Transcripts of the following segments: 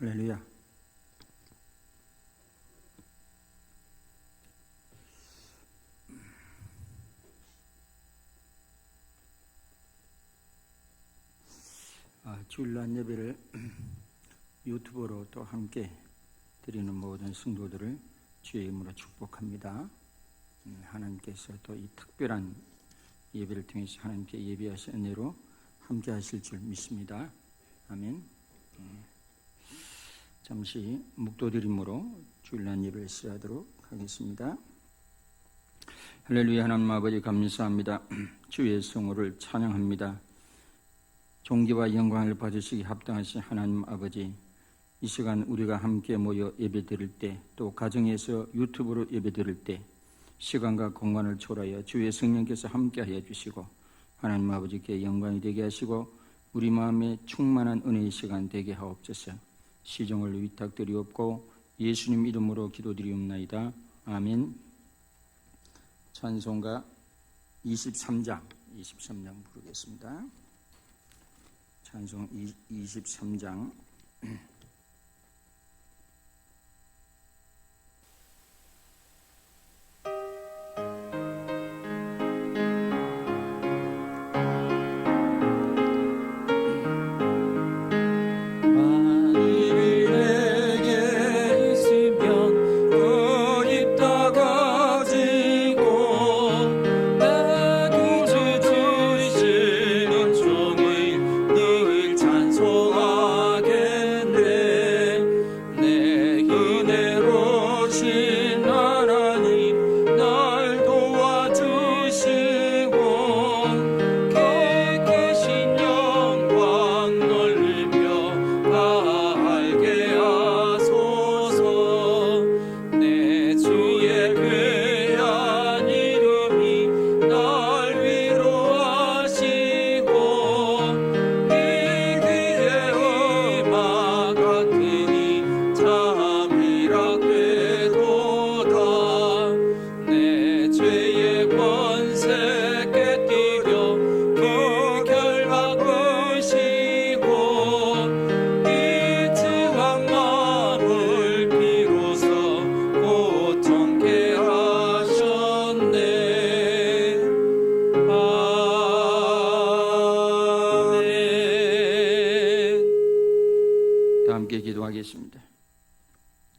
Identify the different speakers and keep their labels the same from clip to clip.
Speaker 1: 할렐루야. 주일날 예배를 유튜브로 또 함께 드리는 모든 성도들을 주의 이름으로 축복합니다. 하나님께서 또 이 특별한 예배를 통해서 하나님께 예배하신 은혜로 함께 하실 줄 믿습니다. 아멘. 잠시 묵도드림으로 주일날 예배를 시작하도록 하겠습니다. 할렐루야. 하나님 아버지 감사합니다. 주의 성호를 찬양합니다. 존귀와 영광을 받으시기 합당하신 하나님 아버지, 이 시간 우리가 함께 모여 예배드릴 때, 또 가정에서 유튜브로 예배드릴 때 시간과 공간을 초월하여 주의 성령께서 함께하여 주시고 하나님 아버지께 영광이 되게 하시고 우리 마음에 충만한 은혜의 시간 되게 하옵소서. 시종을 위탁드리옵고 예수님 이름으로 기도드리옵나이다. 아멘. 찬송가 23장 부르겠습니다. 찬송 23장.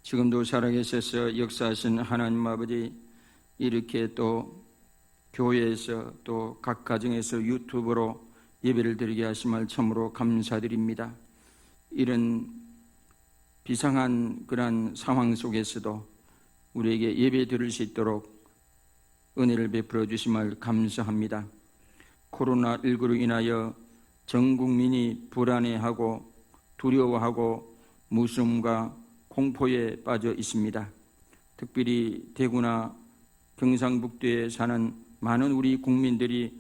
Speaker 1: 지금도 살아계셔서 역사하신 하나님 아버지, 이렇게 또 교회에서 또 각 가정에서 유튜브로 예배를 드리게 하심을 참으로 감사드립니다. 이런 비상한 그런 상황 속에서도 우리에게 예배 드릴 수 있도록 은혜를 베풀어 주심을 감사합니다. 코로나19로 인하여 전 국민이 불안해하고 두려워하고 무서움과 공포에 빠져 있습니다. 특별히 대구나 경상북도에 사는 많은 우리 국민들이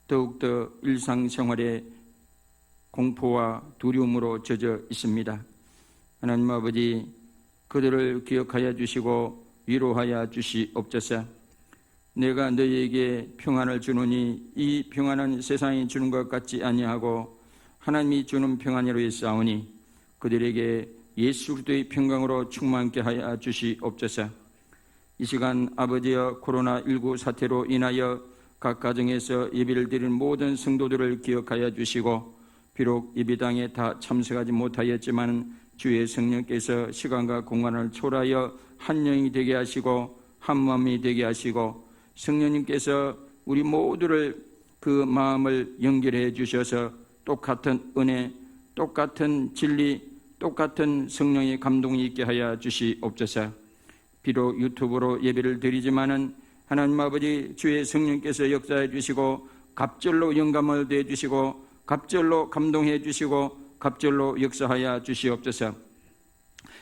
Speaker 1: 더욱더 일상생활에 공포와 두려움으로 젖어 있습니다. 하나님 아버지, 그들을 기억하여 주시고 위로하여 주시옵소서. 내가 너희에게 평안을 주노니 이 평안은 세상이 주는 것 같지 아니하고 하나님이 주는 평안이로 있사오니 그들에게 예수 그리스도의 평강으로 충만케 하여 주시옵소서. 이 시간 아버지여, 코로나19 사태로 인하여 각 가정에서 예배를 드리는 모든 성도들을 기억하여 주시고, 비록 예배당에 다 참석하지 못하였지만 주의 성령께서 시간과 공간을 초월하여 한 영이 되게 하시고 한 마음이 되게 하시고, 성령님께서 우리 모두를 그 마음을 연결해 주셔서 똑같은 은혜, 똑같은 진리, 똑같은 성령의 감동이 있게 하여 주시옵소서. 비록 유튜브로 예배를 드리지만은 하나님 아버지, 주의 성령께서 역사해 주시고 갑절로 영감을 더해 주시고 갑절로 감동해 주시고 갑절로 역사하여 주시옵소서.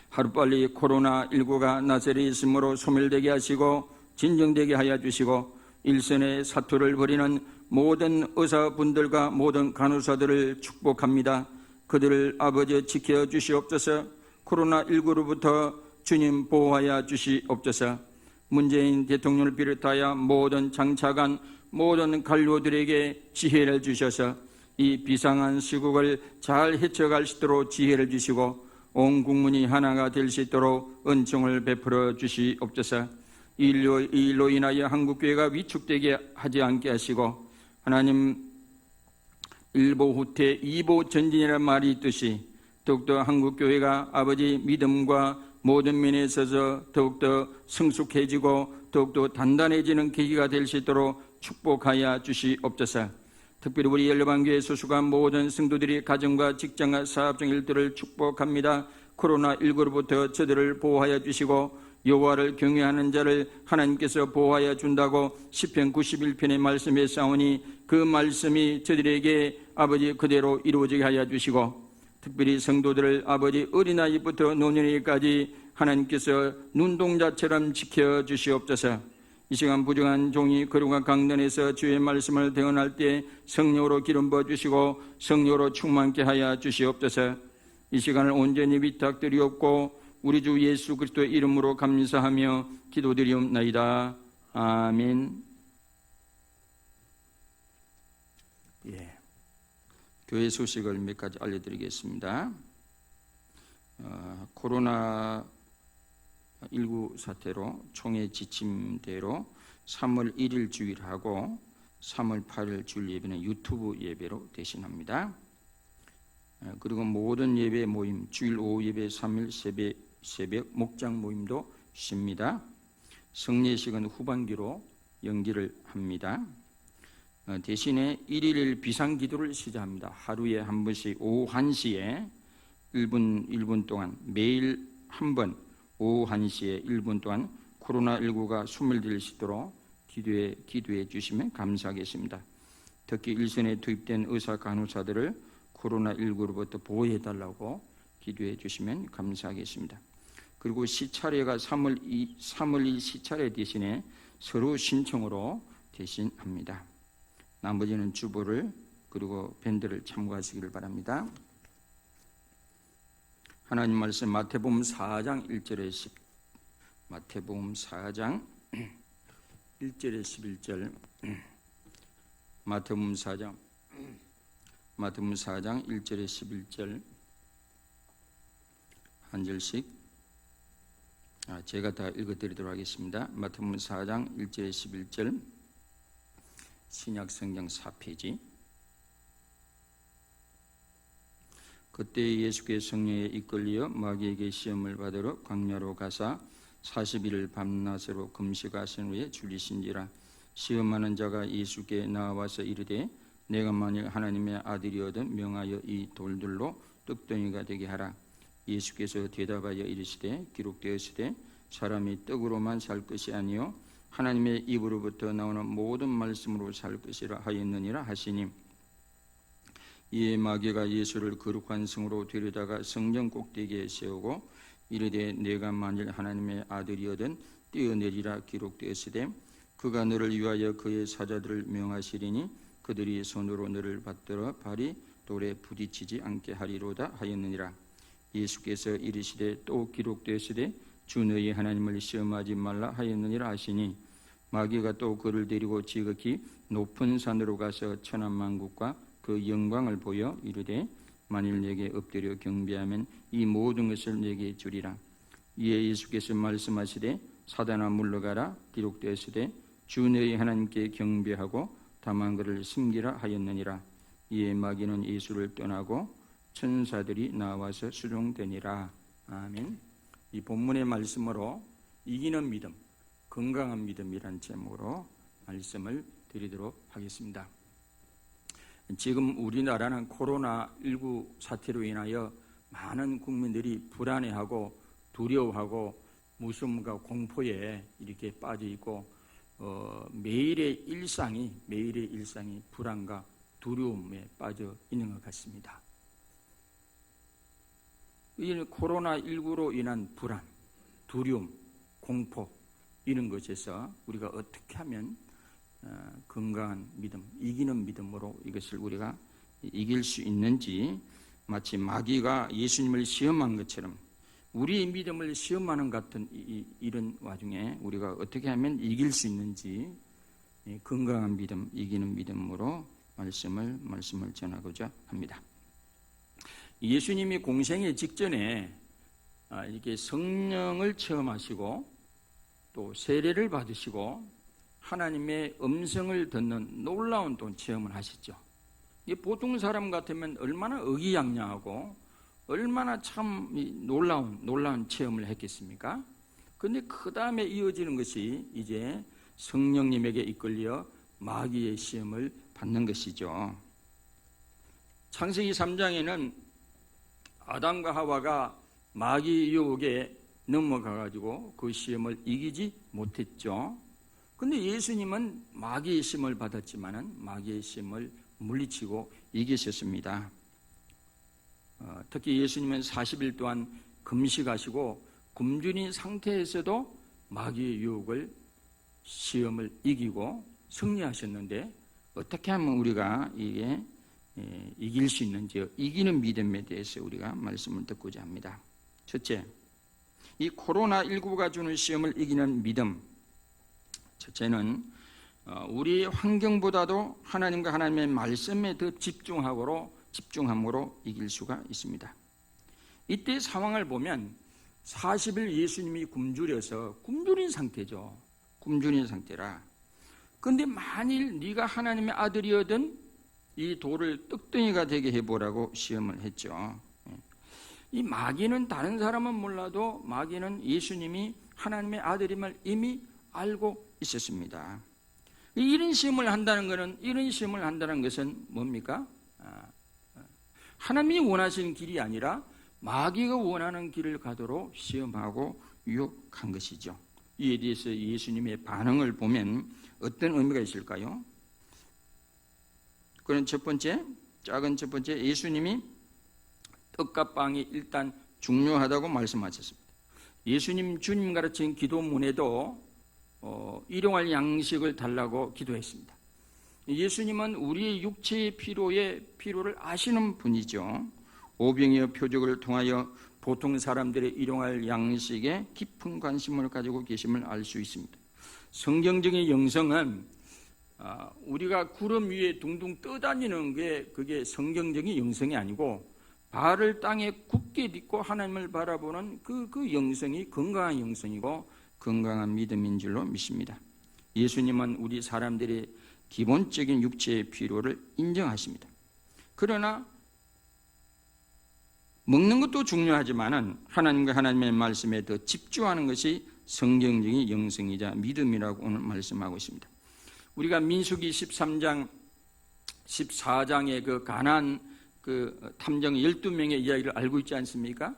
Speaker 1: 하루빨리 코로나19가 나세리에 있으므로 소멸되게 하시고 진정되게 하여 주시고 일선의 사투를 벌이는 모든 의사분들과 모든 간호사들을 축복합니다. 그들을 아버지 지켜 주시옵소서. 코로나19로부터 주님 보호하여 주시옵소서. 문재인 대통령을 비롯하여 모든 장차관, 모든 관료들에게 지혜를 주셔서 이 비상한 시국을 잘 헤쳐갈 수 있도록 지혜를 주시고 온 국민이 하나가 될 수 있도록 은총을 베풀어 주시옵소서. 이 일로 인하여 한국교회가 위축되게 하지 않게 하시고, 하나님, 일보 후퇴 이보 전진이라는 말이 있듯이 더욱더 한국교회가 아버지 믿음과 모든 면에 있어서 더욱더 성숙해지고 더욱더 단단해지는 계기가 될 수 있도록 축복하여 주시옵소서. 특별히 우리 열방교회 소속한 모든 성도들이 가정과 직장과 사업적 일들을 축복합니다. 코로나19로부터 저들을 보호하여 주시고 여호와를 경외하는 자를 하나님께서 보호하여 준다고 시편 91편의 말씀에 싸우니 그 말씀이 저들에게 아버지 그대로 이루어지게 하여 주시고, 특별히 성도들을 아버지 어린아이부터 노년에까지 하나님께서 눈동자처럼 지켜주시옵소서. 이 시간 부정한 종이 거룩한 강단에서 주의 말씀을 대언할 때 성령으로 기름 부어주시고 성령으로 충만케 하여 주시옵소서. 이 시간을 온전히 위탁드리옵고 우리 주 예수 그리스도의 이름으로 감사하며 기도드리옵나이다. 아멘. 교회 소식을 몇 가지 알려드리겠습니다. 코로나19 사태로 총회 지침대로 3월 1일 주일하고 3월 8일 주일 예배는 유튜브 예배로 대신합니다. 그리고 모든 예배 모임, 주일 오후 예배, 3일 새벽 목장 모임도 쉽니다. 성례식은 후반기로 연기를 합니다. 대신에 1일 비상기도를 시작합니다. 하루에 한 번씩 오후 1시에 1분 동안 매일 한 번 오후 1시에 1분 동안 코로나19가 소멸될 수 있도록 기도해 주시면 감사하겠습니다. 특히 일선에 투입된 의사 간호사들을 코로나19로부터 보호해달라고 기도해 주시면 감사하겠습니다. 그리고 시차례가 3월 2 시차례 대신에 서로 신청으로 대신합니다. 나머지는 주보를 그리고 밴드를 참고하시길 바랍니다. 하나님 말씀 마태복음 4장 1절에 10, 마태복음 4장 1절에 11절, 마태복음 4장 1절에 11절 한 절씩 제가 다 읽어드리도록 하겠습니다. 마태복음 4장 1절에 11절, 신약성경 4페이지. 그때 예수께서 성령에 이끌려 마귀에게 시험을 받으러 광야로 가사 40일을 밤낮으로 금식하신 후에 줄이신지라. 시험하는 자가 예수께 나와서 이르되 내가 만일 하나님의 아들이거든 명하여 이 돌들로 떡덩이가 되게 하라. 예수께서 대답하여 이르시되 기록되었으되 사람이 떡으로만 살 것이 아니요 하나님의 입으로부터 나오는 모든 말씀으로 살 것이라 하였느니라 하시니, 이에 마귀가 예수를 거룩한 성으로 데려다가 성전 꼭대기에 세우고 이르되 내가 만일 하나님의 아들이거든 뛰어내리라. 기록되었으되 그가 너를 위하여 그의 사자들을 명하시리니 그들이 손으로 너를 받들어 발이 돌에 부딪히지 않게 하리로다 하였느니라. 예수께서 이르시되 또 기록되었으되 주 너희 하나님을 시험하지 말라 하였느니라 하시니, 마귀가 또 그를 데리고 지극히 높은 산으로 가서 천하만국과 그 영광을 보여 이르되 만일 내게 엎드려 경배하면 이 모든 것을 내게 주리라. 이에 예수께서 말씀하시되 사단아 물러가라. 기록되었으되 주 너희 하나님께 경배하고 다만 그를 섬기라 하였느니라. 이에 마귀는 예수를 떠나고 천사들이 나와서 수종되니라. 아멘. 이 본문의 말씀으로 이기는 믿음, 건강한 믿음이라는 제목으로 말씀을 드리도록 하겠습니다. 지금 우리나라는 코로나19 사태로 인하여 많은 국민들이 불안해하고 두려워하고 무서움과 공포에 이렇게 빠져 있고 매일의 일상이 불안과 두려움에 빠져 있는 것 같습니다. 이 코로나19로 인한 불안, 두려움, 공포 이런 것에서 우리가 어떻게 하면 건강한 믿음, 이기는 믿음으로 이것을 우리가 이길 수 있는지, 마치 마귀가 예수님을 시험한 것처럼 우리의 믿음을 시험하는 같은 이런 와중에 우리가 어떻게 하면 이길 수 있는지, 건강한 믿음, 이기는 믿음으로 말씀을 전하고자 합니다. 예수님이 공생의 직전에 이렇게 성령을 체험하시고 또 세례를 받으시고 하나님의 음성을 듣는 놀라운 또 체험을 하시죠. 이게 보통 사람 같으면 얼마나 의기양양하고 얼마나 참 놀라운 체험을 했겠습니까? 그런데 그 다음에 이어지는 것이 이제 성령님에게 이끌려 마귀의 시험을 받는 것이죠. 창세기 3장에는 아담과 하와가 마귀 유혹에 넘어가가지고 그 시험을 이기지 못했죠. 근데 예수님은 마귀의 시험을 받았지만은 마귀의 시험을 물리치고 이기셨습니다. 특히 예수님은 40일 동안 금식하시고 굶주린 상태에서도 마귀의 유혹을 시험을 이기고 승리하셨는데 어떻게 하면 우리가 이게 이길 수 있는지 이기는 믿음에 대해서 우리가 말씀을 듣고자 합니다. 첫째, 이 코로나19가 주는 시험을 이기는 믿음. 첫째는 우리 환경보다도 하나님과 하나님의 말씀에 더 집중함으로 이길 수가 있습니다. 이때 상황을 보면 40일 예수님이 굶주린 상태죠. 굶주린 상태라. 그런데 만일 네가 하나님의 아들이거든 이 돌을 떡덩이가 되게 해보라고 시험을 했죠. 이 마귀는 다른 사람은 몰라도 마귀는 예수님이 하나님의 아들임을 이미 알고 있었습니다. 이런 시험을 한다는 것은 뭡니까? 하나님이 원하시는 길이 아니라 마귀가 원하는 길을 가도록 시험하고 유혹한 것이죠. 이에 대해서 예수님의 반응을 보면 어떤 의미가 있을까요? 그런 첫 번째 예수님이 떡과 빵이 일단 중요하다고 말씀하셨습니다. 예수님 주님 가르친 기도문에도 일용할 양식을 달라고 기도했습니다. 예수님은 우리의 육체의 피로를 아시는 분이죠. 오병이어 표적을 통하여 보통 사람들의 일용할 양식에 깊은 관심을 가지고 계심을 알 수 있습니다. 성경적인 영성은 우리가 구름 위에 둥둥 떠다니는 게 그게 성경적인 영성이 아니고 발을 땅에 굳게 딛고 하나님을 바라보는 그 영성이 건강한 영성이고 건강한 믿음인 줄로 믿습니다. 예수님은 우리 사람들의 기본적인 육체의 필요를 인정하십니다. 그러나 먹는 것도 중요하지만은 하나님과 하나님의 말씀에 더 집중하는 것이 성경적인 영성이자 믿음이라고 오늘 말씀하고 있습니다. 우리가 민수기 13장 14장의 그 가나안 그 탐정 12명의 이야기를 알고 있지 않습니까?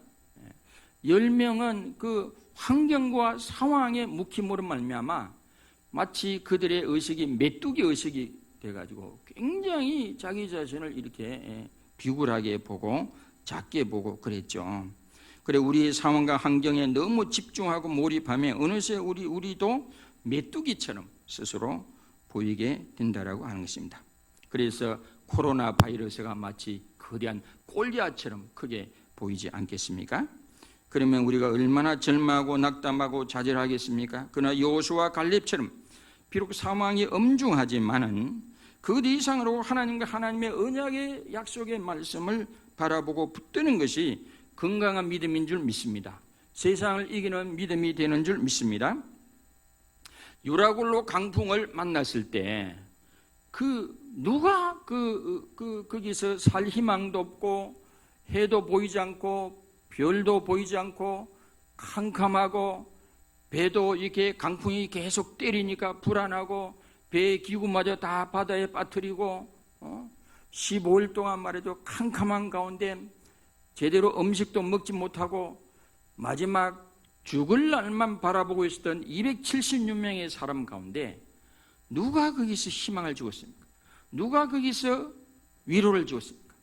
Speaker 1: 10명은 그 환경과 상황에 묵힘으로 말미암아 마치 그들의 의식이 메뚜기 의식이 돼가지고 굉장히 자기 자신을 이렇게 비굴하게 보고 작게 보고 그랬죠. 그래 우리의 상황과 환경에 너무 집중하고 몰입하면 어느새 우리도 메뚜기처럼 스스로 보이게 된다라고 하는 것입니다. 그래서 코로나 바이러스가 마치 거대한 골리앗처럼 크게 보이지 않겠습니까? 그러면 우리가 얼마나 절망하고 낙담하고 좌절하겠습니까? 그러나 여호수아와 갈렙처럼 비록 상황이 엄중하지만은 그 이상으로 하나님과 하나님의 언약의 약속의 말씀을 바라보고 붙드는 것이 건강한 믿음인 줄 믿습니다. 세상을 이기는 믿음이 되는 줄 믿습니다. 유라굴로 강풍을 만났을 때 누가 거기서 살 희망도 없고 해도 보이지 않고 별도 보이지 않고 캄캄하고 배도 이렇게 강풍이 계속 때리니까 불안하고 배의 기구마저 다 바다에 빠뜨리고 15일 동안 말해도 캄캄한 가운데 제대로 음식도 먹지 못하고 마지막 죽을 날만 바라보고 있었던 276명의 사람 가운데 누가 거기서 희망을 주었습니까? 누가 거기서 위로를 주었습니까?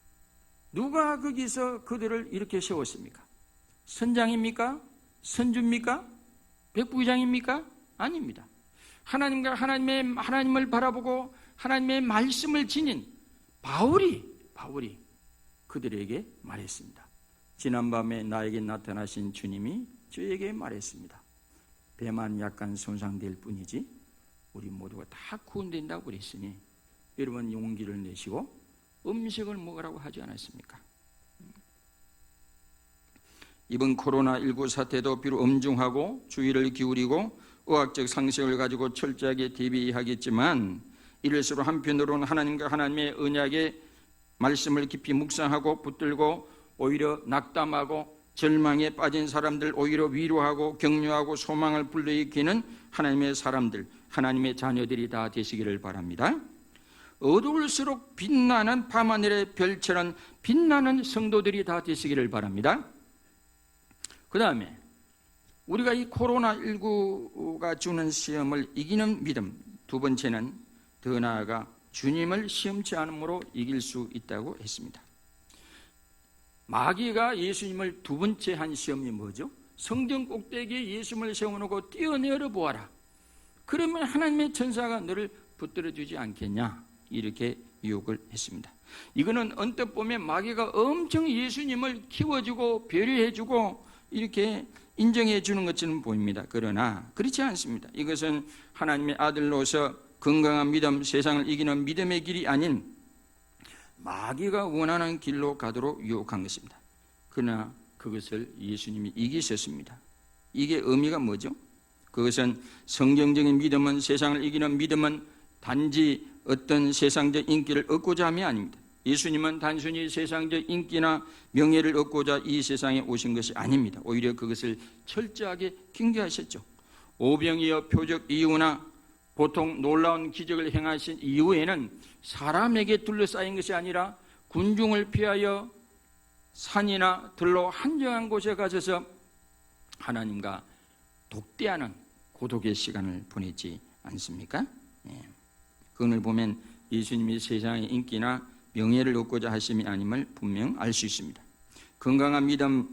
Speaker 1: 누가 거기서 그들을 이렇게 세웠습니까? 선장입니까? 선주입니까? 백부장입니까? 아닙니다. 하나님과 하나님을 바라보고 하나님의 말씀을 지닌 바울이 그들에게 말했습니다. 지난밤에 나에게 나타나신 주님이 저에게 말했습니다. 배만 약간 손상될 뿐이지 우리 모두가 다 구원된다고 그랬으니 여러분 용기를 내시고 음식을 먹으라고 하지 않았습니까? 이번 코로나19 사태도 비록 엄중하고 주의를 기울이고 의학적 상식을 가지고 철저하게 대비하겠지만 이럴수록 한편으로는 하나님과 하나님의 언약의 말씀을 깊이 묵상하고 붙들고 오히려 낙담하고 절망에 빠진 사람들 오히려 위로하고 격려하고 소망을 불러일으키는 하나님의 사람들, 하나님의 자녀들이 다 되시기를 바랍니다. 어두울수록 빛나는 밤하늘의 별처럼 빛나는 성도들이 다 되시기를 바랍니다. 그 다음에 우리가 이 코로나19가 주는 시험을 이기는 믿음, 두 번째는 더 나아가 주님을 시험치 않음으로 이길 수 있다고 했습니다. 마귀가 예수님을 두 번째 한 시험이 뭐죠? 성전 꼭대기에 예수님을 세워놓고 뛰어내려 보아라. 그러면 하나님의 천사가 너를 붙들어 주지 않겠냐? 이렇게 유혹을 했습니다. 이거는 언뜻 보면 마귀가 엄청 예수님을 키워주고 배려해주고 이렇게 인정해 주는 것처럼 보입니다. 그러나 그렇지 않습니다. 이것은 하나님의 아들로서 건강한 믿음, 세상을 이기는 믿음의 길이 아닌 마귀가 원하는 길로 가도록 유혹한 것입니다. 그러나 그것을 예수님이 이기셨습니다. 이게 의미가 뭐죠? 그것은 성경적인 믿음은, 세상을 이기는 믿음은 단지 어떤 세상적 인기를 얻고자 함이 아닙니다. 예수님은 단순히 세상적 인기나 명예를 얻고자 이 세상에 오신 것이 아닙니다. 오히려 그것을 철저하게 경계하셨죠. 오병이어 표적 이후나 보통 놀라운 기적을 행하신 이후에는 사람에게 둘러싸인 것이 아니라 군중을 피하여 산이나 들로 한정한 곳에 가셔서 하나님과 독대하는 고독의 시간을 보냈지 않습니까? 그걸 보면 예수님이 세상의 인기나 명예를 얻고자 하심이 아님을 분명 알 수 있습니다. 건강한 믿음,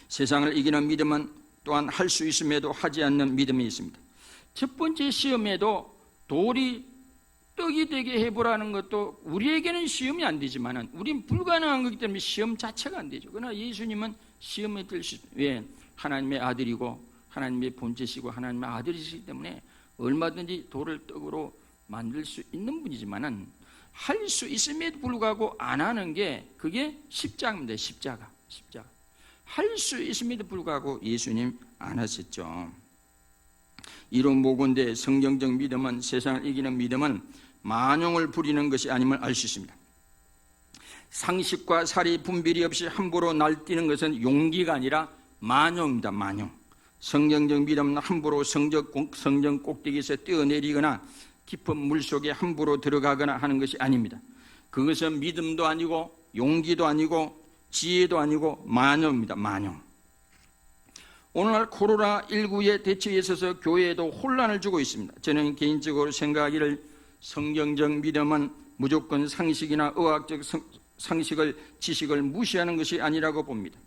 Speaker 1: 세상을 이기는 믿음은 또한 할 수 있음에도 하지 않는 믿음이 있습니다. 첫 번째 시험에도 돌이 떡이 되게 해보라는 것도 우리에게는 시험이 안 되지만 우린 불가능한 거기 때문에 시험 자체가 안 되죠. 그러나 예수님은 시험에 들 수, 왜? 하나님의 아들이고 하나님의 본체시고 하나님의 아들이시기 때문에 얼마든지 돌을 떡으로 만들 수 있는 분이지만은 할 수 있음에도 불구하고 안 하는 게 그게 십자가입니다. 십자가. 할 수 있음에도 불구하고 예수님 안 하셨죠. 이로 모건대 성경적 믿음은, 세상을 이기는 믿음은 만용을 부리는 것이 아님을 알 수 있습니다. 상식과 살이 분별이 없이 함부로 날뛰는 것은 용기가 아니라 만용입니다. 만용. 성경적 믿음은 함부로 성전 꼭대기에서 뛰어내리거나 깊은 물속에 함부로 들어가거나 하는 것이 아닙니다. 그것은 믿음도 아니고 용기도 아니고 지혜도 아니고 만용입니다. 만용. 오늘날 코로나19의 대처에 있어서 교회에도 혼란을 주고 있습니다. 저는 개인적으로 생각하기를 성경적 믿음은 무조건 상식이나 의학적 상식을, 지식을 무시하는 것이 아니라고 봅니다.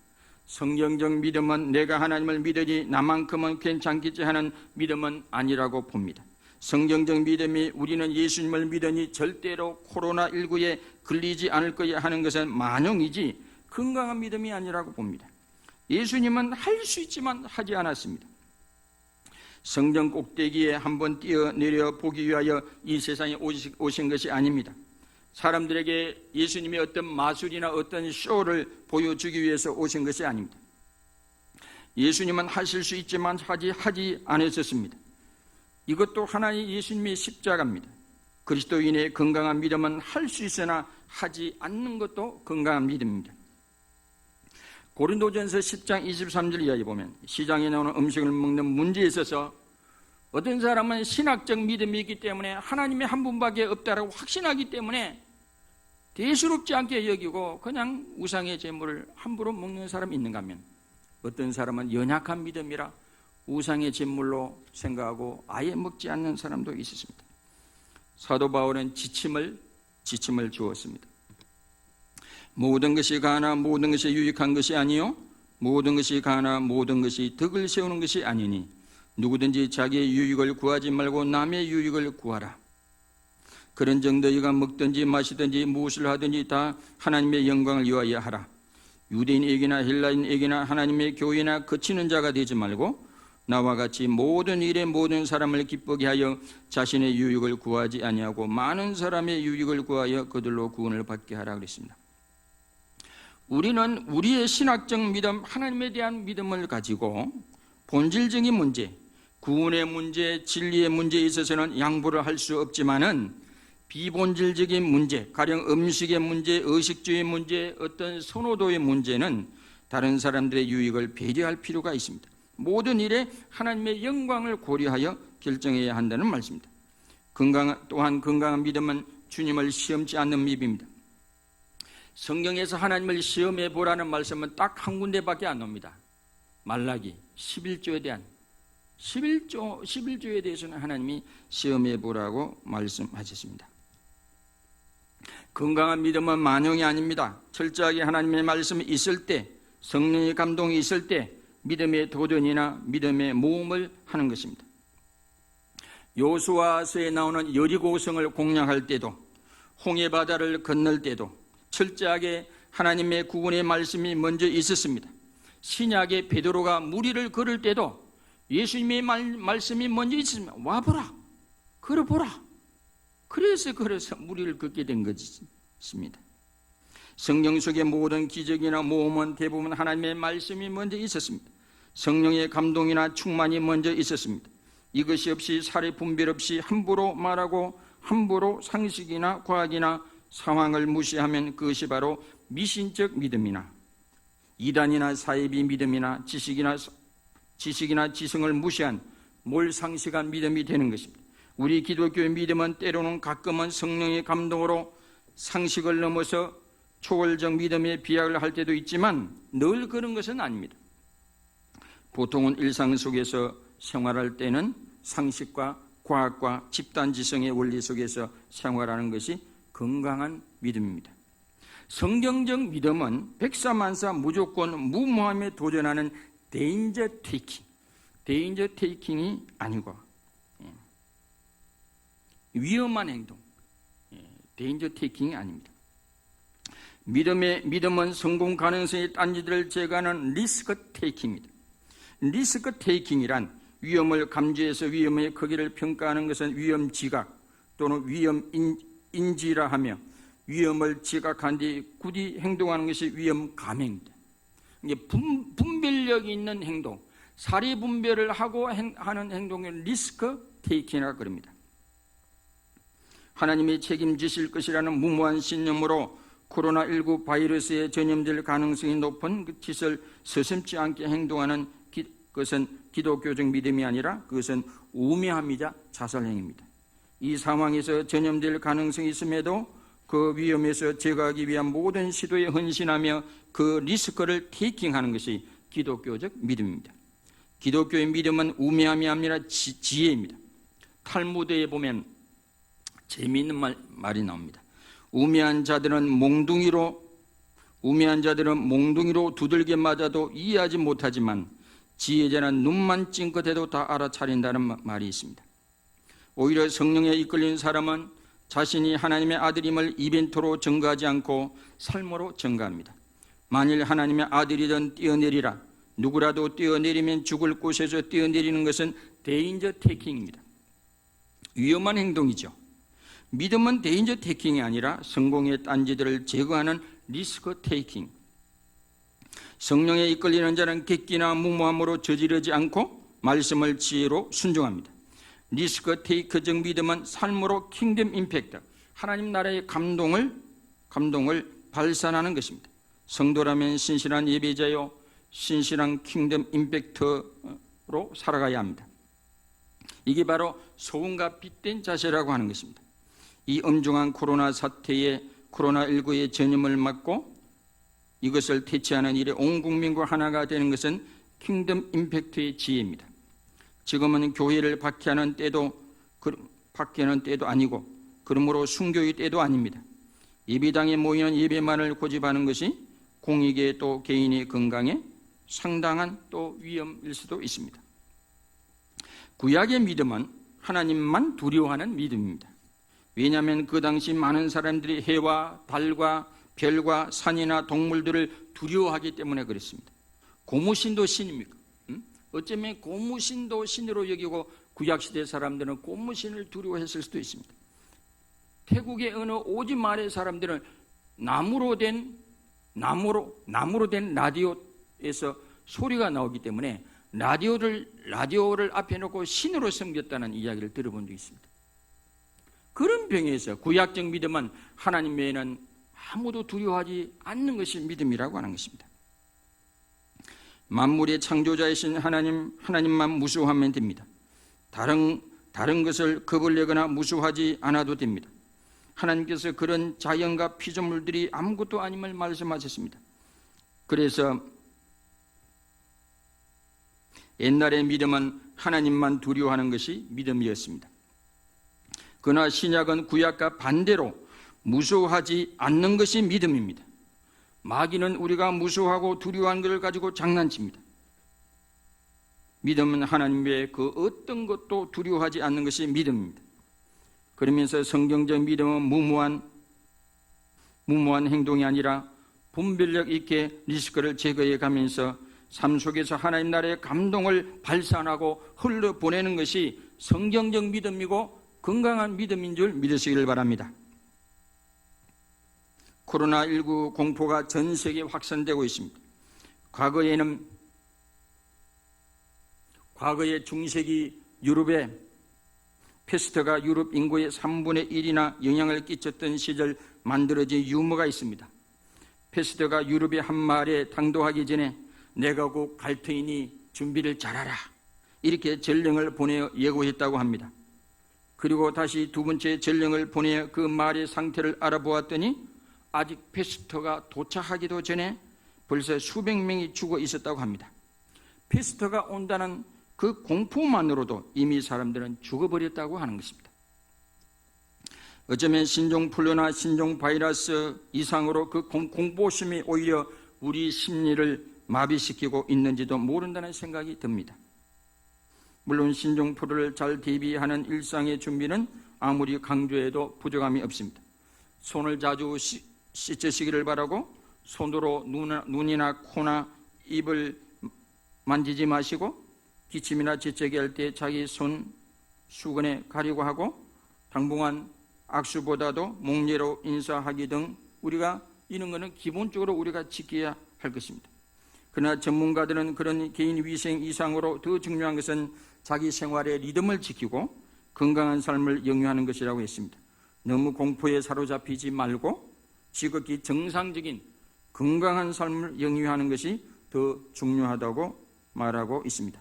Speaker 1: 성경적 믿음은 내가 하나님을 믿으니 나만큼은 괜찮겠지 하는 믿음은 아니라고 봅니다. 성경적 믿음이 우리는 예수님을 믿으니 절대로 코로나19에 걸리지 않을 거야 하는 것은 만용이지 건강한 믿음이 아니라고 봅니다. 예수님은 할 수 있지만 하지 않았습니다. 성전 꼭대기에 한번 뛰어내려 보기 위하여 이 세상에 오신 것이 아닙니다. 사람들에게 예수님이 어떤 마술이나 어떤 쇼를 보여주기 위해서 오신 것이 아닙니다. 예수님은 하실 수 있지만 하지 않으셨습니다. 이것도 하나의 예수님의 십자가입니다. 그리스도인의 건강한 믿음은 할 수 있으나 하지 않는 것도 건강한 믿음입니다. 고린도전서 10장 23절 이하에 보면 시장에 나오는 음식을 먹는 문제에 있어서 어떤 사람은 신학적 믿음이 있기 때문에 하나님의 한 분밖에 없다라고 확신하기 때문에 대수롭지 않게 여기고 그냥 우상의 제물을 함부로 먹는 사람이 있는가 하면 어떤 사람은 연약한 믿음이라 우상의 제물로 생각하고 아예 먹지 않는 사람도 있었습니다. 사도 바울은 지침을 주었습니다. 모든 것이 가나 모든 것이 유익한 것이 아니요 모든 것이 가나 모든 것이 덕을 세우는 것이 아니니 누구든지 자기의 유익을 구하지 말고 남의 유익을 구하라. 그런즉 너희가 먹든지 마시든지 무엇을 하든지 다 하나님의 영광을 위하여 하라. 유대인에게나 헬라인에게나 하나님의 교회나 그치는 자가 되지 말고 나와 같이 모든 일에 모든 사람을 기쁘게 하여 자신의 유익을 구하지 아니하고 많은 사람의 유익을 구하여 그들로 구원을 받게 하라 그랬습니다. 우리는 우리의 신학적 믿음, 하나님에 대한 믿음을 가지고 본질적인 문제, 구원의 문제, 진리의 문제에 있어서는 양보를 할 수 없지만은 비본질적인 문제, 가령 음식의 문제, 의식주의 문제, 어떤 선호도의 문제는 다른 사람들의 유익을 배려할 필요가 있습니다. 모든 일에 하나님의 영광을 고려하여 결정해야 한다는 말씀입니다. 또한 건강한 믿음은 주님을 시험치 않는 믿음입니다. 성경에서 하나님을 시험해 보라는 말씀은 딱 한 군데밖에 안 나옵니다. 말라기 11조에 대한 11조에 대해서는 하나님이 시험해 보라고 말씀하셨습니다. 건강한 믿음은 만용이 아닙니다. 철저하게 하나님의 말씀이 있을 때, 성령의 감동이 있을 때 믿음의 도전이나 믿음의 모험을 하는 것입니다. 여호수아서에 나오는 여리고성을 공략할 때도, 홍해바다를 건널 때도 철저하게 하나님의 구원의 말씀이 먼저 있었습니다. 신약의 베드로가 무리를 걸을 때도 예수님의 말씀이 먼저 있었습니다. 와보라, 걸어보라. 그래서 무리를 걷게 된 것입니다. 성경 속의 모든 기적이나 모험은 대부분 하나님의 말씀이 먼저 있었습니다. 성령의 감동이나 충만이 먼저 있었습니다. 이것이 없이 사례 분별 없이 함부로 말하고 함부로 상식이나 과학이나 상황을 무시하면 그것이 바로 미신적 믿음이나 이단이나 사이비 믿음이나 지식이나 지성을 무시한 몰상식한 믿음이 되는 것입니다. 우리 기독교의 믿음은 때로는 가끔은 성령의 감동으로 상식을 넘어서 초월적 믿음에 비약을 할 때도 있지만 늘 그런 것은 아닙니다. 보통은 일상 속에서 생활할 때는 상식과 과학과 집단지성의 원리 속에서 생활하는 것이 건강한 믿음입니다. 성경적 믿음은 백사만사 무조건 무모함에 도전하는 데인저 테이킹이 아니고 위험한 행동, 데인저 테이킹이 아닙니다. 믿음은 성공 가능성의 딴지들을 제거하는 리스크 테이킹입니다. 리스크 테이킹이란 위험을 감지해서 위험의 크기를 평가하는 것은 위험 지각 또는 위험 인지라 하며 위험을 지각한 뒤 굳이 행동하는 것이 위험 감행입니다. 이게 분별력이 있는 행동, 사리 분별을 하고 하는 행동을 리스크 테이킹이라고 그럽니다. 하나님이 책임지실 것이라는 무모한 신념으로 코로나19 바이러스에 전염될 가능성이 높은 그 짓을 서슴지 않게 행동하는 그것은 기독교적 믿음이 아니라 그것은 우매함이자 자살행위입니다. 이 상황에서 전염될 가능성이 있음에도 그 위험에서 제거하기 위한 모든 시도에 헌신하며 그 리스크를 테이킹하는 것이 기독교적 믿음입니다. 기독교의 믿음은 우매함이 아니라 지혜입니다. 탈무드에 보면 재미있는 말이 나옵니다. 우매한 자들은 몽둥이로 두들겨 맞아도 이해하지 못하지만 지혜자는 눈만 찡긋해도 다 알아차린다는 말이 있습니다. 오히려 성령에 이끌린 사람은 자신이 하나님의 아들임을 이벤트로 증거하지 않고 삶으로 증거합니다. 만일 하나님의 아들이든 뛰어내리라. 누구라도 뛰어내리면 죽을 곳에서 뛰어내리는 것은 데인저 테이킹입니다. 위험한 행동이죠. 믿음은 데인저 테이킹이 아니라 성공의 딴지들을 제거하는 리스크 테이킹. 성령에 이끌리는 자는 객기나 무모함으로 저지르지 않고 말씀을 지혜로 순종합니다. 리스크 테이크적 믿음은 삶으로 킹덤 임팩트, 하나님 나라의 감동을 발산하는 것입니다. 성도라면 신실한 예배자요, 신실한 킹덤 임팩트로 살아가야 합니다. 이게 바로 소금과 빛된 자세라고 하는 것입니다. 이 엄중한 코로나 사태에 코로나19의 전염을 막고 이것을 퇴치하는 일에 온 국민과 하나가 되는 것은 킹덤 임팩트의 지혜입니다. 지금은 교회를 박해하는 때도 아니고 그러므로 순교의 때도 아닙니다. 예배당에 모이는 예배만을 고집하는 것이 공익의 또 개인의 건강에 상당한 또 위험일 수도 있습니다. 구약의 믿음은 하나님만 두려워하는 믿음입니다. 왜냐하면 그 당시 많은 사람들이 해와 달과 별과 산이나 동물들을 두려워하기 때문에 그렇습니다. 고무신도 신입니까? 어쩌면 고무신도 신으로 여기고 구약시대 사람들은 고무신을 두려워했을 수도 있습니다. 태국의 어느 오지마을의 사람들은 나무로 된 나무로 된 라디오에서 소리가 나오기 때문에 라디오를 앞에 놓고 신으로 섬겼다는 이야기를 들어본 적이 있습니다. 그런 병에서 구약적 믿음은 하나님 외에는 아무도 두려워하지 않는 것이 믿음이라고 하는 것입니다. 만물의 창조자이신 하나님만 무서워하면 됩니다. 다른 것을 겁을 내거나 무서워하지 않아도 됩니다. 하나님께서 그런 자연과 피조물들이 아무것도 아님을 말씀하셨습니다. 그래서 옛날의 믿음은 하나님만 두려워하는 것이 믿음이었습니다. 그러나 신약은 구약과 반대로 무서워하지 않는 것이 믿음입니다. 마귀는 우리가 무서워하고 두려워하는 것을 가지고 장난칩니다. 믿음은 하나님 외에 그 어떤 것도 두려워하지 않는 것이 믿음입니다. 그러면서 성경적 믿음은 무모한 행동이 아니라 분별력 있게 리스크를 제거해 가면서 삶 속에서 하나님 나라의 감동을 발산하고 흘러보내는 것이 성경적 믿음이고 건강한 믿음인 줄 믿으시기를 바랍니다. 코로나19 공포가 전 세계에 확산되고 있습니다. 과거에 중세기 유럽에 패스트가 유럽 인구의 3분의 1이나 영향을 끼쳤던 시절 만들어진 유머가 있습니다. 패스트가 유럽의 한 마을에 당도하기 전에 내가 곧 갈 터이니 준비를 잘하라, 이렇게 전령을 보내어 예고했다고 합니다. 그리고 다시 두 번째 전령을 보내어 그 마을의 상태를 알아보았더니 아직 패스트가 도착하기도 전에 벌써 수백 명이 죽어 있었다고 합니다. 패스트가 온다는 그 공포만으로도 이미 사람들은 죽어버렸다고 하는 것입니다. 어쩌면 신종플루나 신종바이러스 이상으로 그 공포심이 오히려 우리 심리를 마비시키고 있는지도 모른다는 생각이 듭니다. 물론 신종플루를 잘 대비하는 일상의 준비는 아무리 강조해도 부족함이 없습니다. 손을 자주 씻으시기를 바라고 손으로 눈이나 코나 입을 만지지 마시고 기침이나 재채기 할 때 자기 손 수건에 가리고 하고 당분간 악수보다도 목례로 인사하기 등 우리가 이런 것은 기본적으로 우리가 지켜야 할 것입니다. 그러나 전문가들은 그런 개인 위생 이상으로 더 중요한 것은 자기 생활의 리듬을 지키고 건강한 삶을 영위하는 것이라고 했습니다. 너무 공포에 사로잡히지 말고 지극히 정상적인 건강한 삶을 영위하는 것이 더 중요하다고 말하고 있습니다.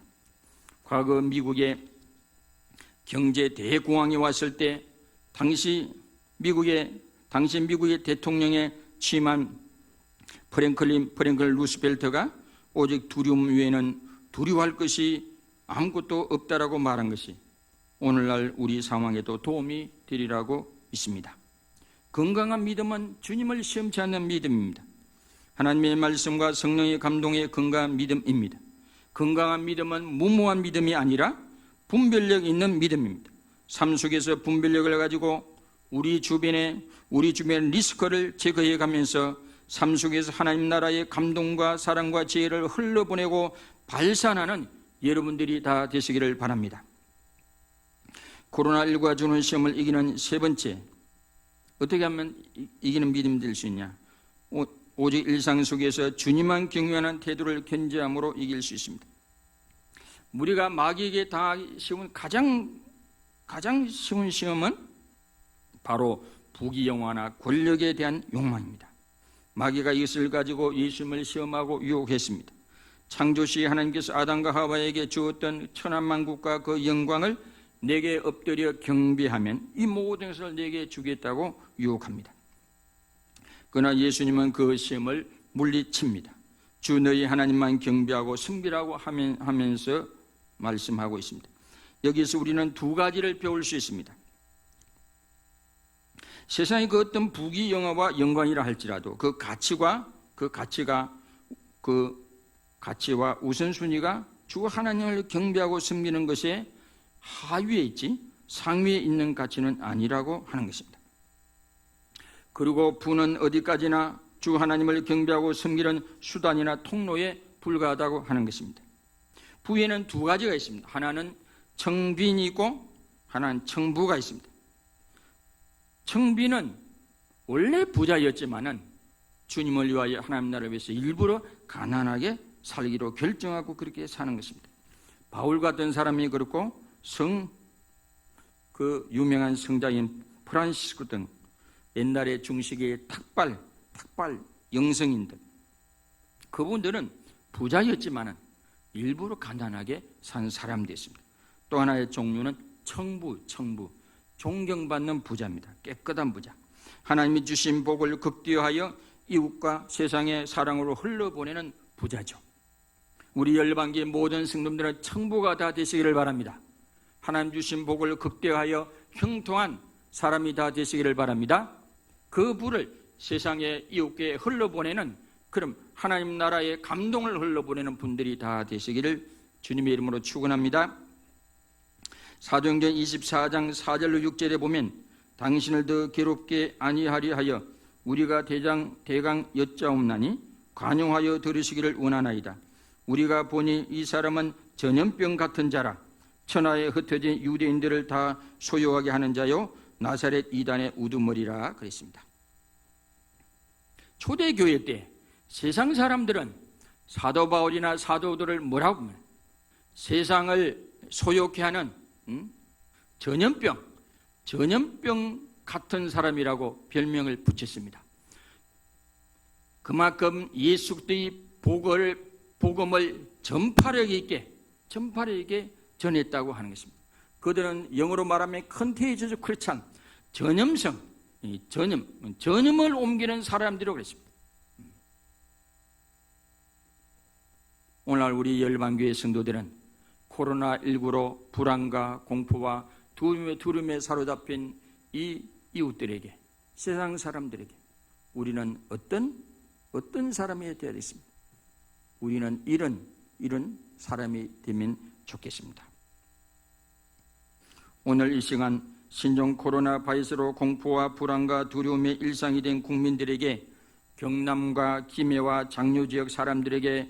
Speaker 1: 과거 미국에 경제 대공황이 왔을 때 당시 미국의 대통령에 취임한 프랭클린 루스벨트가 오직 두려움 외에는 두려워할 것이 아무것도 없다라고 말한 것이 오늘날 우리 상황에도 도움이 되리라고 믿습니다. 건강한 믿음은 주님을 시험치 않는 믿음입니다. 하나님의 말씀과 성령의 감동의 건강한 믿음입니다. 건강한 믿음은 무모한 믿음이 아니라 분별력 있는 믿음입니다. 삶 속에서 분별력을 가지고 우리 주변의 리스크를 제거해 가면서 삶 속에서 하나님 나라의 감동과 사랑과 지혜를 흘러보내고 발산하는 여러분들이 다 되시기를 바랍니다. 코로나19가 주는 시험을 이기는 세 번째, 어떻게 하면 이기는 믿음이 될 수 있냐? 오직 일상 속에서 주님만 경외하는 태도를 견지함으로 이길 수 있습니다. 우리가 마귀에게 당하기 쉬운 가장 쉬운 시험은 바로 부귀영화나 권력에 대한 욕망입니다. 마귀가 이것을 가지고 예수님을 시험하고 유혹했습니다. 창조시 하나님께서 아담과 하와에게 주었던 천하만국과 그 영광을 내게 엎드려 경배하면 이 모든 것을 내게 주겠다고 유혹합니다. 그러나 예수님은 그 시험을 물리칩니다. 주 너희 하나님만 경배하고 섬기라고 하면서 말씀하고 있습니다. 여기서 우리는 두 가지를 배울 수 있습니다. 세상의 그 어떤 부귀영화와 영광이라 할지라도 그 가치와 우선순위가 주 하나님을 경배하고 섬기는 것에 하위에 있지 상위에 있는 가치는 아니라고 하는 것입니다. 그리고 부는 어디까지나 주 하나님을 경배하고 섬기는 수단이나 통로에 불과하다고 하는 것입니다. 부에는 두 가지가 있습니다. 하나는 청빈이 있고 하나는 청부가 있습니다. 청빈은 원래 부자였지만은 주님을 위하여 하나님 나라를 위해서 일부러 가난하게 살기로 결정하고 그렇게 사는 것입니다. 바울 같은 사람이 그렇고 그 유명한 성자인 프란시스코 등 옛날의 중世탁발 영성인들, 그분들은 부자였지만은 일부러 가난하게 산 사람들이었습니다. 또 하나의 종류는 청부, 존경받는 부자입니다. 깨끗한 부자. 하나님이 주신 복을 극대화하여 이웃과 세상의 사랑으로 흘러보내는 부자죠. 우리 열방교의 모든 성도들은 청부가 다 되시기를 바랍니다. 하나님 주신 복을 극대화하여 형통한 사람이 다 되시기를 바랍니다. 그 부를 세상의 이웃께 흘러보내는, 그럼 하나님 나라의 감동을 흘러보내는 분들이 다 되시기를 주님의 이름으로 축원합니다. 사도행전 24장 4절로 6절에 보면 당신을 더 괴롭게 아니하리 하여 우리가 대강 여짜옵나니 관용하여 들으시기를 원하나이다. 우리가 보니 이 사람은 전염병 같은 자라. 천하에 흩어진 유대인들을 다 소유하게 하는 자요 나사렛 이단의 우두머리라 그랬습니다. 초대교회 때 세상 사람들은 사도 바울이나 사도들을 뭐라고 하면 세상을 소욕케 하는 전염병 같은 사람이라고 별명을 붙였습니다. 그만큼 예수 그리스도의 복음을 전파력 있게 전했다고 하는 것입니다. 그들은 영어로 말하면 컨테이저스 크리스찬, 전염을 옮기는 사람들이라고 그랬습니다. 오늘 우리 열방교회 성도들은 코로나19로 불안과 공포와 두려움에 사로잡힌 이 이웃들에게, 세상 사람들에게 우리는 어떤 사람이 되어야 되겠습니까? 우리는 이런 사람이 되면 좋겠습니다. 오늘 이 시간 신종 코로나 바이러스로 공포와 불안과 두려움의 일상이 된 국민들에게, 경남과 김해와 장류 지역 사람들에게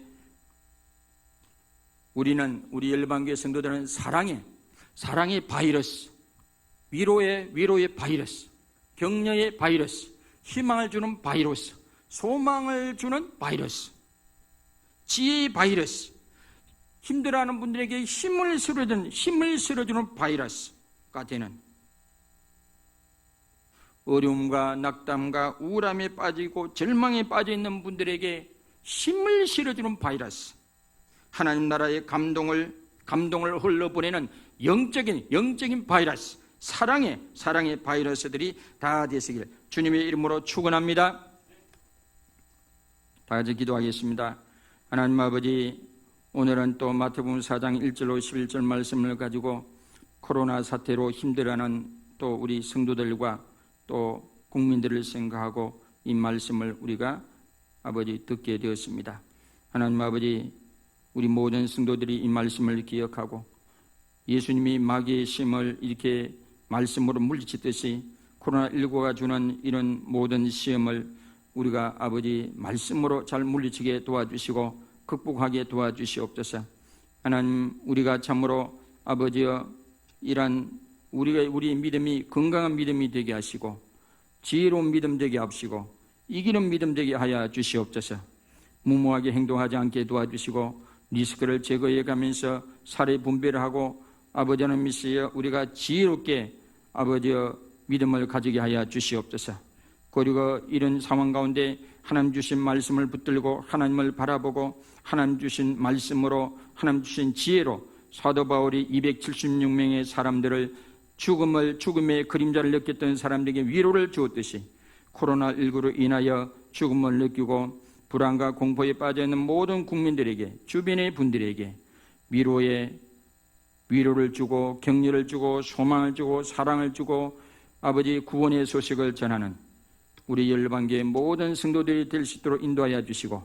Speaker 1: 우리 열방교회 성도들은 사랑의 바이러스, 위로의 바이러스, 격려의 바이러스, 희망을 주는 바이러스, 소망을 주는 바이러스, 지혜의 바이러스, 힘들어하는 분들에게 힘을 실어주는 바이러스가 되는, 어려움과 낙담과 우울함에 빠지고 절망에 빠져 있는 분들에게 힘을 실어주는 바이러스, 하나님 나라의 감동을 흘러보내는 영적인 바이러스, 사랑의 바이러스들이 다 되시길 주님의 이름으로 축원합니다. 다 같이 기도하겠습니다. 하나님 아버지, 오늘은 또 마태복음 4장 1절로 11절 말씀을 가지고 코로나 사태로 힘들어하는 또 우리 성도들과 또 국민들을 생각하고 이 말씀을 우리가 아버지 듣게 되었습니다. 하나님 아버지, 우리 모든 성도들이 이 말씀을 기억하고 예수님이 마귀의 심을 이렇게 말씀으로 물리치듯이 코로나19가 주는 이런 모든 시험을 우리가 아버지 말씀으로 잘 물리치게 도와주시고 극복하게 도와주시옵소서. 하나님, 우리가 참으로 아버지여 이란 우리의 믿음이 건강한 믿음이 되게 하시고 지혜로운 믿음 되게 하시고 이기는 믿음 되게 하여 주시옵소서. 무모하게 행동하지 않게 도와주시고 리스크를 제거해 가면서 사례 분배를 하고 아버지는 미시여 우리가 지혜롭게 아버지여 믿음을 가지게 하여 주시옵소서. 그리고 이런 상황 가운데 하나님 주신 말씀을 붙들고 하나님을 바라보고 하나님 주신 말씀으로 하나님 주신 지혜로 사도 바울이 276명의 사람들을 죽음의 그림자를 느꼈던 사람들에게 위로를 주었듯이 코로나19로 인하여 죽음을 느끼고 불안과 공포에 빠져있는 모든 국민들에게, 주변의 분들에게 위로를 주고 격려를 주고 소망을 주고 사랑을 주고 아버지 구원의 소식을 전하는 우리 열방교의 모든 성도들이 될 수 있도록 인도하여 주시고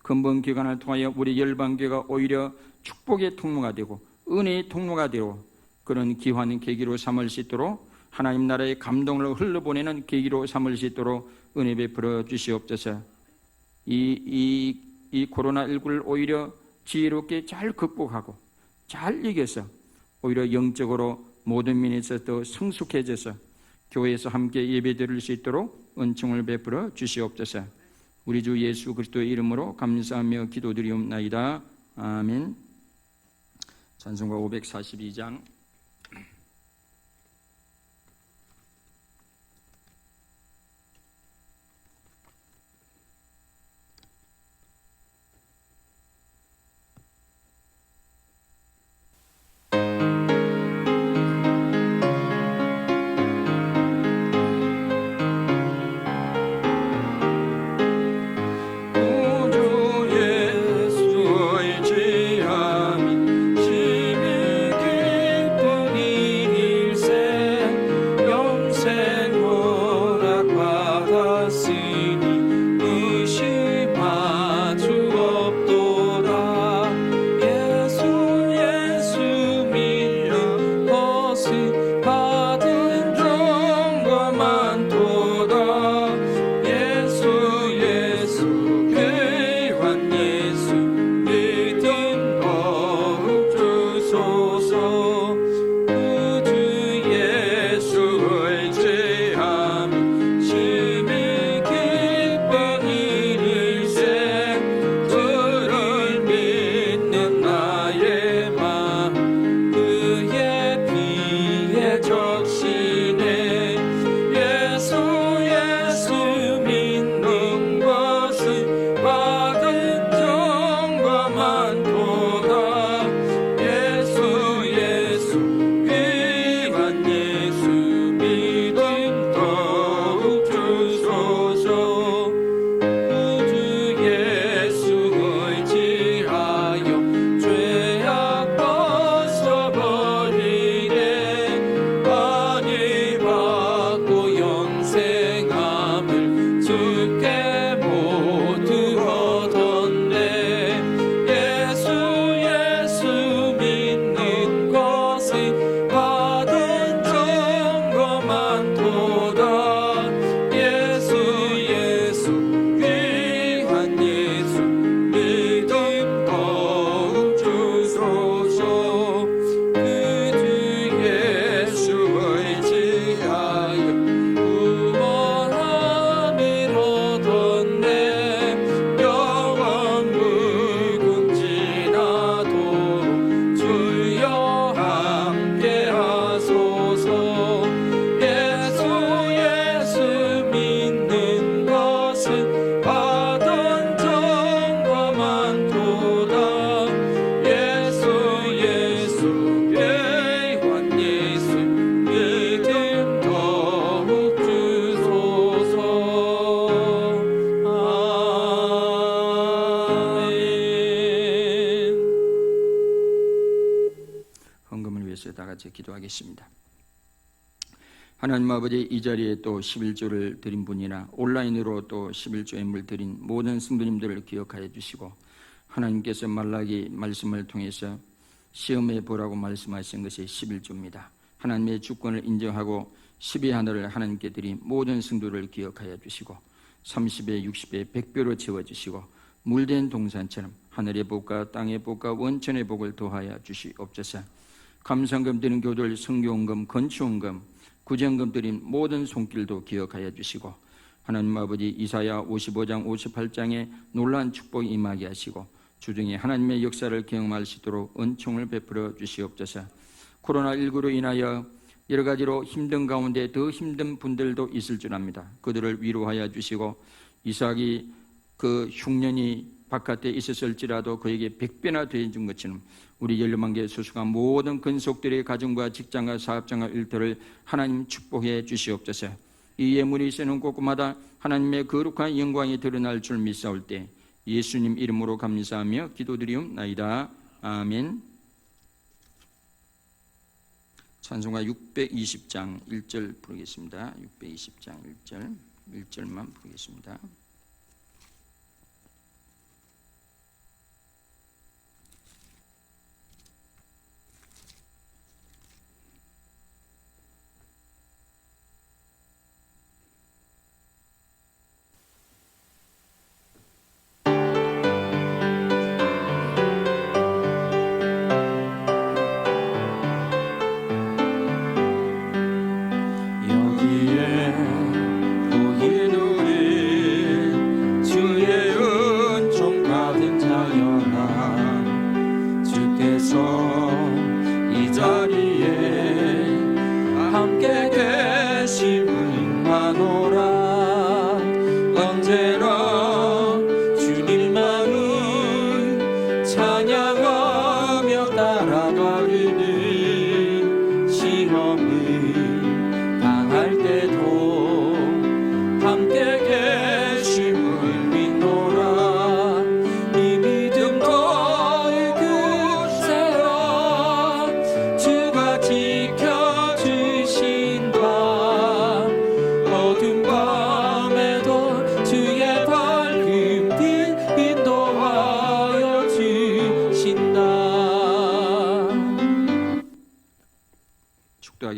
Speaker 1: 근본 기간을 통하여 우리 열방교가 오히려 축복의 통로가 되고 은혜의 통로가 되고 그런 귀한 계기로 삼을 수 있도록 하나님 나라의 감동을 흘러보내는 계기로 삼을 수 있도록 은혜 베풀어 주시옵소서. 이 코로나19를 오히려 지혜롭게 잘 극복하고 잘 이겨서 오히려 영적으로 모든 면에서 더 성숙해져서 교회에서 함께 예배드릴 수 있도록 은총을 베풀어 주시옵소서. 우리 주 예수 그리스도의 이름으로 감사하며 기도드리옵나이다. 아멘. 찬송가 542장 다 같이 기도하겠습니다. 하나님 아버지, 이 자리에 또 11조를 드린 분이나 온라인으로 또 11조임을 드린 모든 성도님들을 기억하여 주시고, 하나님께서 말라기 말씀을 통해서 시험해 보라고 말씀하신 것이 11조입니다. 하나님의 주권을 인정하고 10의 하늘을 하나님께 드린 모든 성도를 기억하여 주시고, 30에 60에 100배로 채워주시고, 물된 동산처럼 하늘의 복과 땅의 복과 원천의 복을 더하여 주시옵소서. 감상금 드린 교들, 성교원금, 건축원금, 구제원금 드린 모든 손길도 기억하여 주시고, 하나님 아버지, 이사야 55장 58장에 놀라운 축복이 임하게 하시고 주중에 하나님의 역사를 경험할 수 있도록 은총을 베풀어 주시옵소서. 코로나19로 인하여 여러 가지로 힘든 가운데 더 힘든 분들도 있을 줄 압니다. 그들을 위로하여 주시고, 이삭이 그 흉년이 바깥에 있었을지라도 그에게 100배나 되어준 것처럼 우리 열방교회 소속한 모든 근속들의 가정과 직장과 사업장과 일터를 하나님 축복해 주시옵소서. 이 예물이 쓰는 곳마다 하나님의 거룩한 영광이 드러날 줄 믿사올 때 예수님 이름으로 감사하며 기도드리옵나이다. 아멘. 찬송가 620장 1절 부르겠습니다. 620장 1절만 부르겠습니다. 여기에 보이는 우리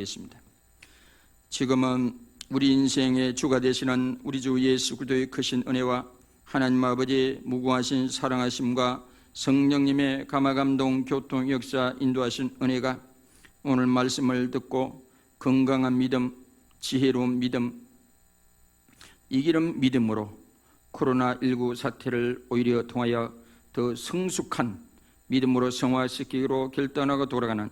Speaker 1: 기도하겠습니다. 지금은 우리 인생의 주가 되시는 우리 주 예수 그리스도의 크신 은혜와 하나님 아버지의 무궁하신 사랑하심과 성령님의 감화감동 교통 역사 인도하신 은혜가 오늘 말씀을 듣고 건강한 믿음, 지혜로운 믿음, 이기는 믿음으로 코로나19 사태를 오히려 통하여 더 성숙한 믿음으로 성화시키기로 결단하고 돌아가는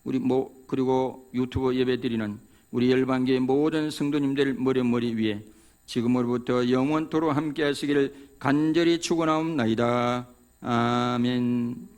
Speaker 1: 우리 그리고 유튜브 예배드리는 우리 열방교의 모든 성도님들 머리 위에 지금으로부터 영원토록 함께 하시기를 간절히 축원하옵나이다. 아멘.